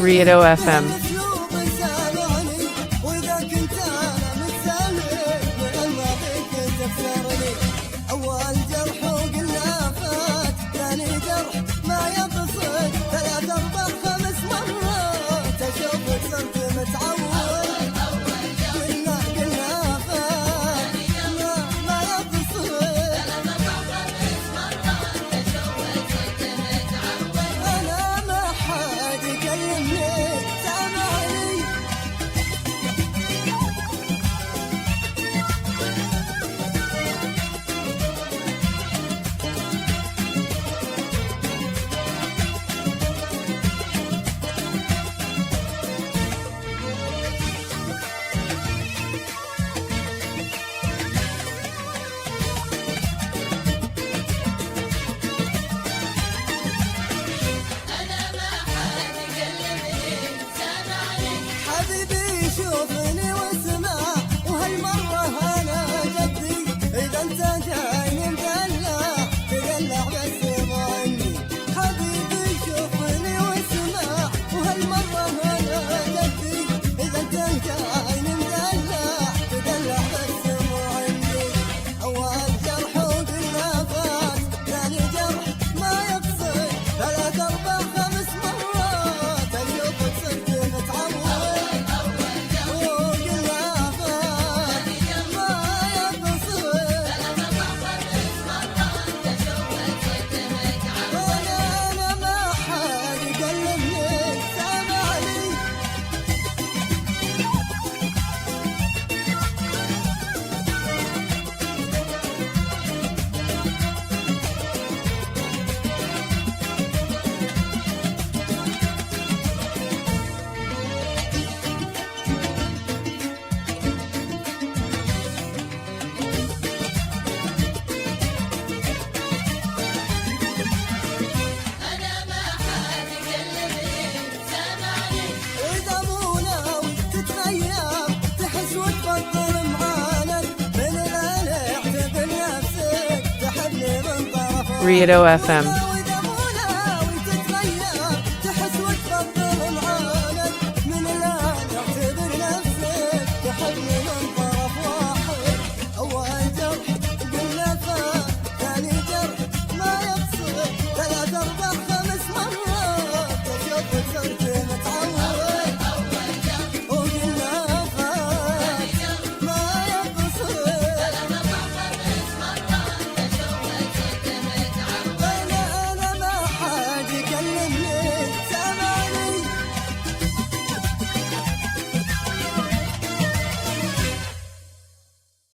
Riedo FM. شوفني واسمع وهالمرة أنا جدي إذا أنت جاي مدلع تدلع بس مو عني حبيبي شوفني واسمع وهالمرة أنا جدي إذا أنت جاي مدلع تدلع بس مو عني أول جرح وقلنا فات ثاني جرح ما يقصد ثلاث أربع خمس مرات أشوفك صرت متعود Riedo FM.